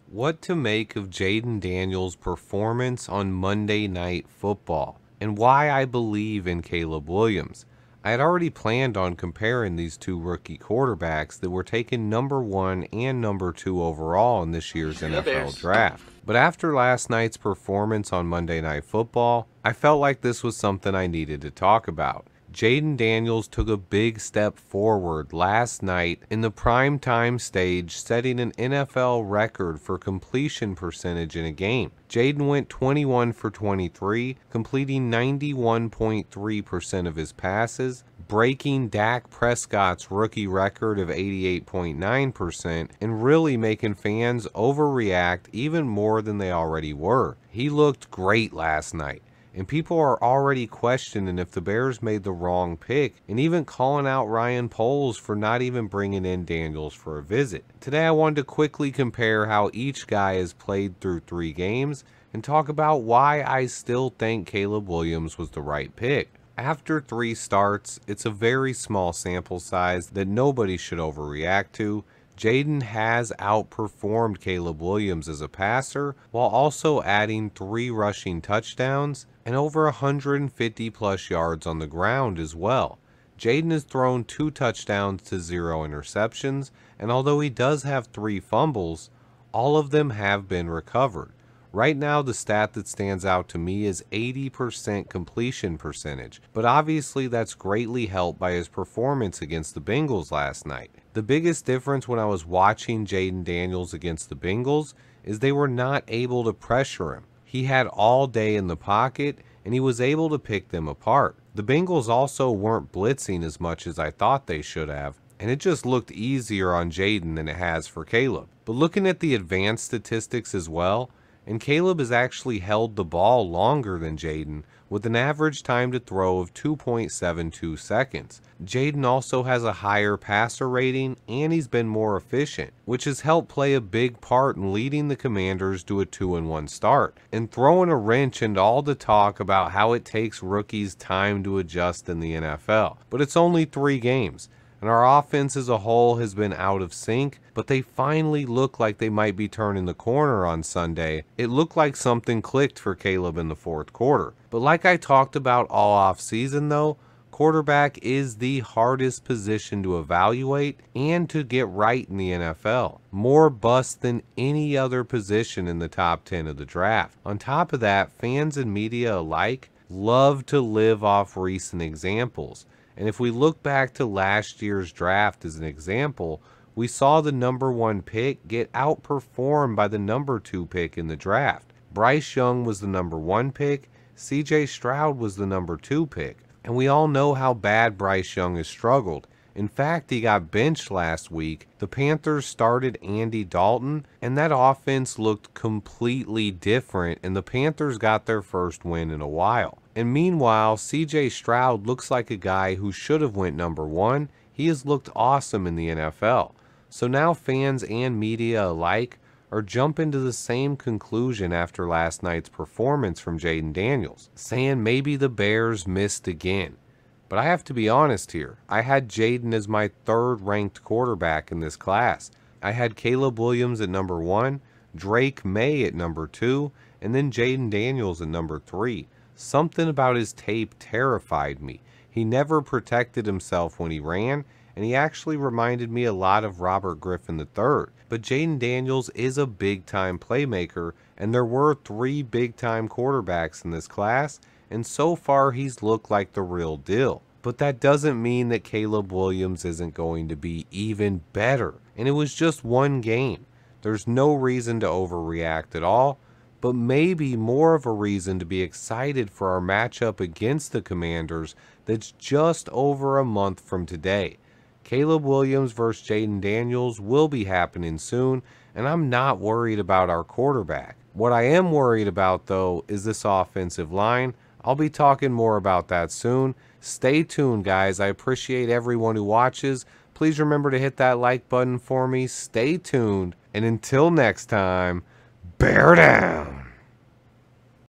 What to make of Jayden Daniels' performance on Monday Night Football, and why I believe in Caleb Williams. I had already planned on comparing these two rookie quarterbacks that were taken number 1 and number 2 overall in this year's NFL draft. But after last night's performance on Monday Night Football, I felt like this was something I needed to talk about. Jayden Daniels took a big step forward last night in the primetime stage, setting an NFL record for completion percentage in a game. Jayden went 21 for 23, completing 91.3% of his passes, breaking Dak Prescott's rookie record of 88.9%, and really making fans overreact even more than they already were. He looked great last night, and people are already questioning if the Bears made the wrong pick, and even calling out Ryan Poles for not even bringing in Daniels for a visit. Today I wanted to quickly compare how each guy has played through 3 games and talk about why I still think Caleb Williams was the right pick. After 3 starts, it's a very small sample size that nobody should overreact to. Jayden has outperformed Caleb Williams as a passer while also adding 3 rushing touchdowns and over 150 plus yards on the ground as well. Jayden has thrown 2 touchdowns to 0 interceptions, and although he does have 3 fumbles, all of them have been recovered. Right now, the stat that stands out to me is 80% completion percentage, but obviously that's greatly helped by his performance against the Bengals last night. The biggest difference when I was watching Jayden Daniels against the Bengals is they were not able to pressure him. He had all day in the pocket, and he was able to pick them apart. The Bengals also weren't blitzing as much as I thought they should have, and it just looked easier on Jayden than it has for Caleb. But looking at the advanced statistics as well, and Caleb has actually held the ball longer than Jayden, with an average time to throw of 2.72 seconds. Jayden also has a higher passer rating, and he's been more efficient, which has helped play a big part in leading the Commanders to a 2-1 start, and throwing a wrench into all the talk about how it takes rookies time to adjust in the NFL. But it's only 3 games. And our offense as a whole has been out of sync, but they finally look like they might be turning the corner on Sunday. It looked like something clicked for Caleb in the 4th quarter. But like I talked about all off season though, quarterback is the hardest position to evaluate and to get right in the NFL. More bust than any other position in the top 10 of the draft. On top of that, fans and media alike love to live off recent examples. And if we look back to last year's draft as an example, we saw the number 1 pick get outperformed by the number 2 pick in the draft. Bryce Young was the number 1 pick, CJ Stroud was the number 2 pick. And we all know how bad Bryce Young has struggled. In fact, he got benched last week. The Panthers started Andy Dalton, and that offense looked completely different, and the Panthers got their first win in a while. And meanwhile, CJ Stroud looks like a guy who should have went number 1. He has looked awesome in the NFL. So now fans and media alike are jumping to the same conclusion after last night's performance from Jayden Daniels, saying maybe the Bears missed again. But I have to be honest here. I had Jayden as my 3rd ranked quarterback in this class. I had Caleb Williams at number 1, Drake May at number 2, and then Jayden Daniels at number 3. Something about his tape terrified me. He never protected himself when he ran, and he actually reminded me a lot of Robert Griffin III. But Jayden Daniels is a big-time playmaker, and there were 3 big-time quarterbacks in this class, and so far he's looked like the real deal. But that doesn't mean that Caleb Williams isn't going to be even better. And it was just 1 game. There's no reason to overreact at all, but maybe more of a reason to be excited for our matchup against the Commanders that's just over a month from today. Caleb Williams versus Jayden Daniels will be happening soon, and I'm not worried about our quarterback. What I am worried about, though, is this offensive line. I'll be talking more about that soon. Stay tuned, guys. I appreciate everyone who watches. Please remember to hit that like button for me. Stay tuned. And until next time, bear down.